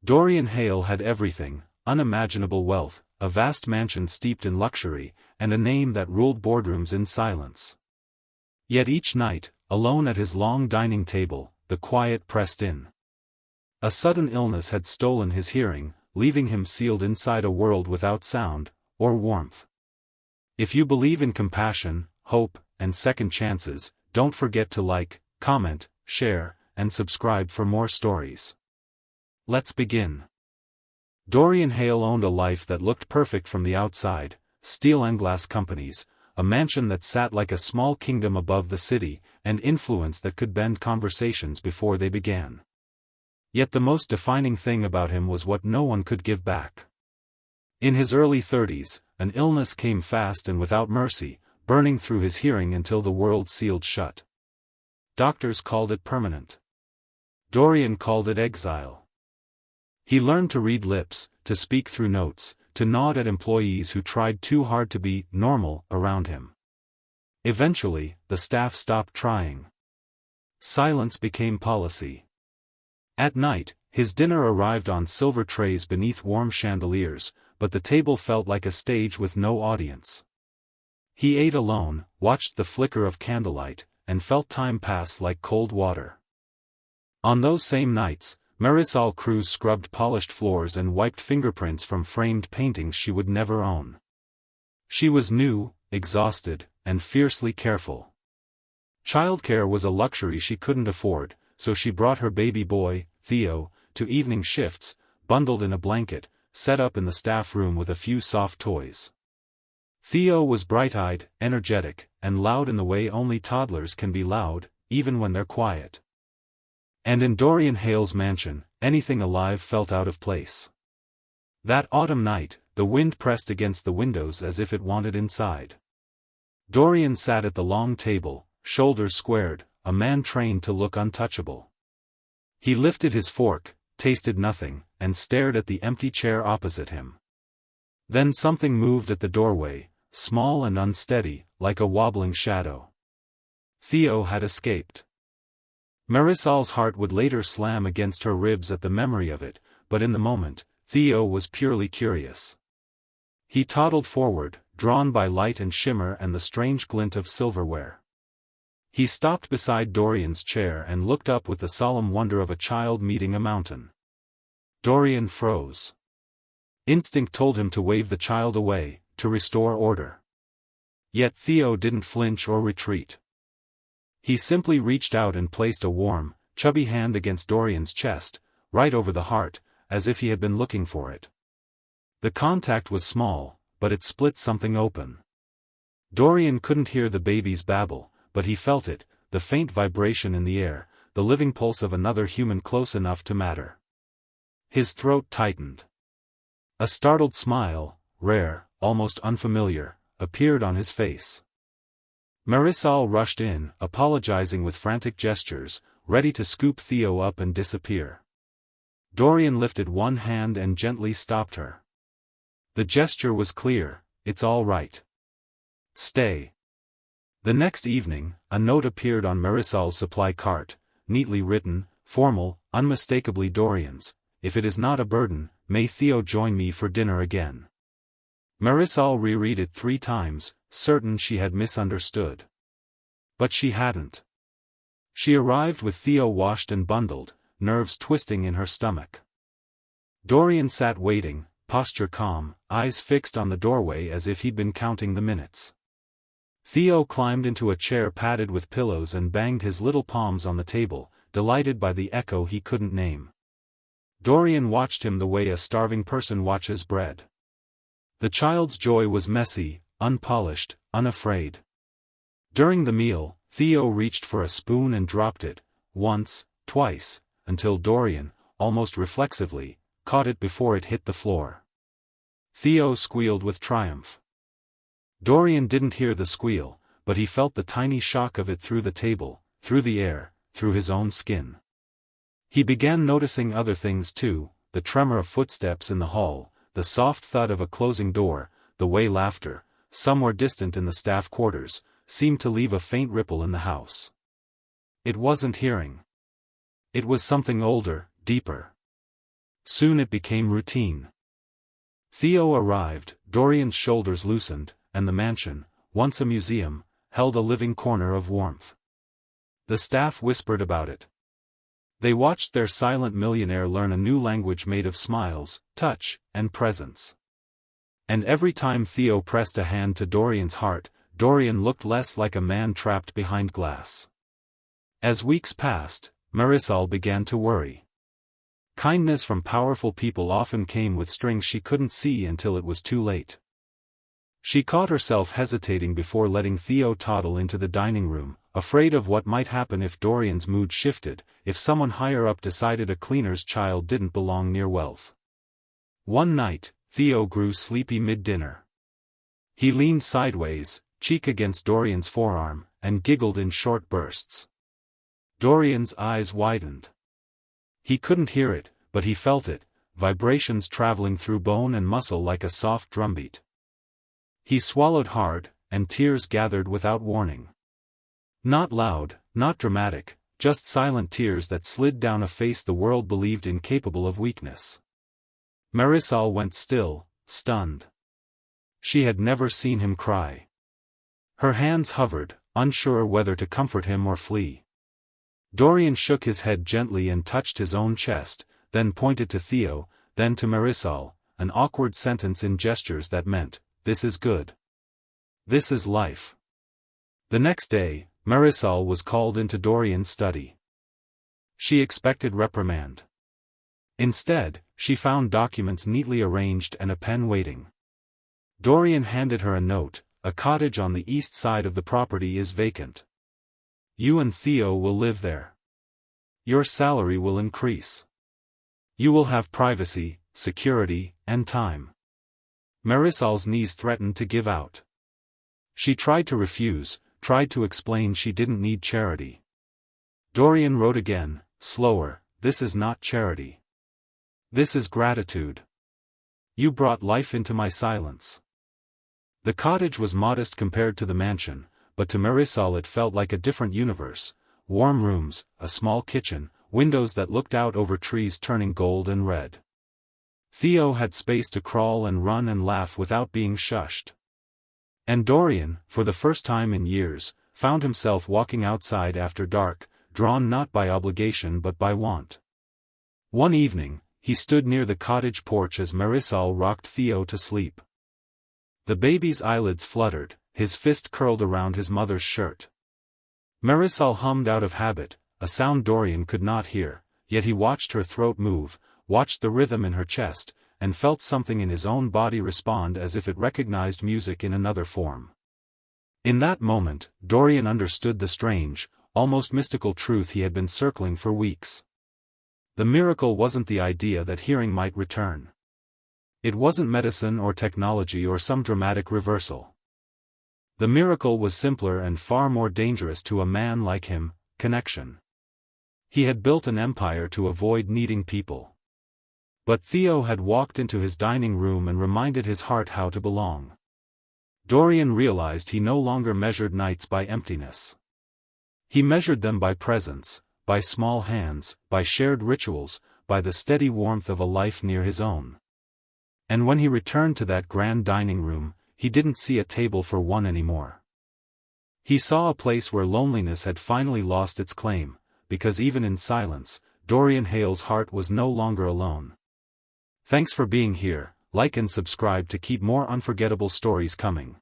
Dorian Hale had everything: unimaginable wealth, a vast mansion steeped in luxury, and a name that ruled boardrooms in silence. Yet each night, alone at his long dining table, the quiet pressed in. A sudden illness had stolen his hearing, leaving him sealed inside a world without sound or warmth. If you believe in compassion, hope, and second chances, don't forget to like, comment, share, and subscribe for more stories. Let's begin. Dorian Hale owned a life that looked perfect from the outside: steel and glass companies, a mansion that sat like a small kingdom above the city, and influence that could bend conversations before they began. Yet the most defining thing about him was what no one could give back. In his early 30s, an illness came fast and without mercy, burning through his hearing until the world sealed shut. Doctors called it permanent. Dorian called it exile. He learned to read lips, to speak through notes, to nod at employees who tried too hard to be normal around him. Eventually, the staff stopped trying. Silence became policy. At night, his dinner arrived on silver trays beneath warm chandeliers, but the table felt like a stage with no audience. He ate alone, watched the flicker of candlelight, and felt time pass like cold water. On those same nights, Marisol Cruz scrubbed polished floors and wiped fingerprints from framed paintings she would never own. She was new, exhausted, and fiercely careful. Childcare was a luxury she couldn't afford, so she brought her baby boy, Theo, to evening shifts, bundled in a blanket, set up in the staff room with a few soft toys. Theo was bright-eyed, energetic, and loud in the way only toddlers can be loud, even when they're quiet. And in Dorian Hale's mansion, anything alive felt out of place. That autumn night, the wind pressed against the windows as if it wanted inside. Dorian sat at the long table, shoulders squared, a man trained to look untouchable. He lifted his fork, tasted nothing, and stared at the empty chair opposite him. Then something moved at the doorway, small and unsteady, like a wobbling shadow. Theo had escaped. Marisol's heart would later slam against her ribs at the memory of it, but in the moment, Theo was purely curious. He toddled forward, drawn by light and shimmer and the strange glint of silverware. He stopped beside Dorian's chair and looked up with the solemn wonder of a child meeting a mountain. Dorian froze. Instinct told him to wave the child away, to restore order. Yet Theo didn't flinch or retreat. He simply reached out and placed a warm, chubby hand against Dorian's chest, right over the heart, as if he had been looking for it. The contact was small, but it split something open. Dorian couldn't hear the baby's babble, but he felt it, the faint vibration in the air, the living pulse of another human close enough to matter. His throat tightened. A startled smile, rare, almost unfamiliar, appeared on his face. Marisol rushed in, apologizing with frantic gestures, ready to scoop Theo up and disappear. Dorian lifted one hand and gently stopped her. The gesture was clear: it's all right. Stay. The next evening, a note appeared on Marisol's supply cart, neatly written, formal, unmistakably Dorian's: if it is not a burden, may Theo join me for dinner again. Marisol reread it 3 times, certain she had misunderstood. But she hadn't. She arrived with Theo washed and bundled, nerves twisting in her stomach. Dorian sat waiting, posture calm, eyes fixed on the doorway as if he'd been counting the minutes. Theo climbed into a chair padded with pillows and banged his little palms on the table, delighted by the echo he couldn't name. Dorian watched him the way a starving person watches bread. The child's joy was messy, unpolished, unafraid. During the meal, Theo reached for a spoon and dropped it, once, twice, until Dorian, almost reflexively, caught it before it hit the floor. Theo squealed with triumph. Dorian didn't hear the squeal, but he felt the tiny shock of it through the table, through the air, through his own skin. He began noticing other things too: the tremor of footsteps in the hall, the soft thud of a closing door, the way laughter, somewhere distant in the staff quarters, seemed to leave a faint ripple in the house. It wasn't hearing. It was something older, deeper. Soon it became routine. Theo arrived, Dorian's shoulders loosened, and the mansion, once a museum, held a living corner of warmth. The staff whispered about it. They watched their silent millionaire learn a new language made of smiles, touch, and presence. And every time Theo pressed a hand to Dorian's heart, Dorian looked less like a man trapped behind glass. As weeks passed, Marisol began to worry. Kindness from powerful people often came with strings she couldn't see until it was too late. She caught herself hesitating before letting Theo toddle into the dining room, afraid of what might happen if Dorian's mood shifted, if someone higher up decided a cleaner's child didn't belong near wealth. One night, Theo grew sleepy mid-dinner. He leaned sideways, cheek against Dorian's forearm, and giggled in short bursts. Dorian's eyes widened. He couldn't hear it, but he felt it, vibrations traveling through bone and muscle like a soft drumbeat. He swallowed hard, and tears gathered without warning. Not loud, not dramatic, just silent tears that slid down a face the world believed incapable of weakness. Marisol went still, stunned. She had never seen him cry. Her hands hovered, unsure whether to comfort him or flee. Dorian shook his head gently and touched his own chest, then pointed to Theo, then to Marisol, an awkward sentence in gestures that meant, "This is good. This is life." The next day, Marisol was called into Dorian's study. She expected reprimand. Instead, she found documents neatly arranged and a pen waiting. Dorian handed her a note: "A cottage on the east side of the property is vacant. You and Theo will live there. Your salary will increase. You will have privacy, security, and time." Marisol's knees threatened to give out. She tried to refuse, tried to explain she didn't need charity. Dorian wrote again, slower, "This is not charity. This is gratitude. You brought life into my silence." The cottage was modest compared to the mansion, but to Marisol it felt like a different universe: warm rooms, a small kitchen, windows that looked out over trees turning gold and red. Theo had space to crawl and run and laugh without being shushed. And Dorian, for the first time in years, found himself walking outside after dark, drawn not by obligation but by want. One evening, he stood near the cottage porch as Marisol rocked Theo to sleep. The baby's eyelids fluttered, his fist curled around his mother's shirt. Marisol hummed out of habit, a sound Dorian could not hear, yet he watched her throat move, watched the rhythm in her chest, and felt something in his own body respond as if it recognized music in another form. In that moment, Dorian understood the strange, almost mystical truth he had been circling for weeks. The miracle wasn't the idea that hearing might return. It wasn't medicine or technology or some dramatic reversal. The miracle was simpler and far more dangerous to a man like him: connection. He had built an empire to avoid needing people. But Theo had walked into his dining room and reminded his heart how to belong. Dorian realized he no longer measured nights by emptiness. He measured them by presence, by small hands, by shared rituals, by the steady warmth of a life near his own. And when he returned to that grand dining room, he didn't see a table for one anymore. He saw a place where loneliness had finally lost its claim, because even in silence, Dorian Hale's heart was no longer alone. Thanks for being here. Like and subscribe to keep more unforgettable stories coming.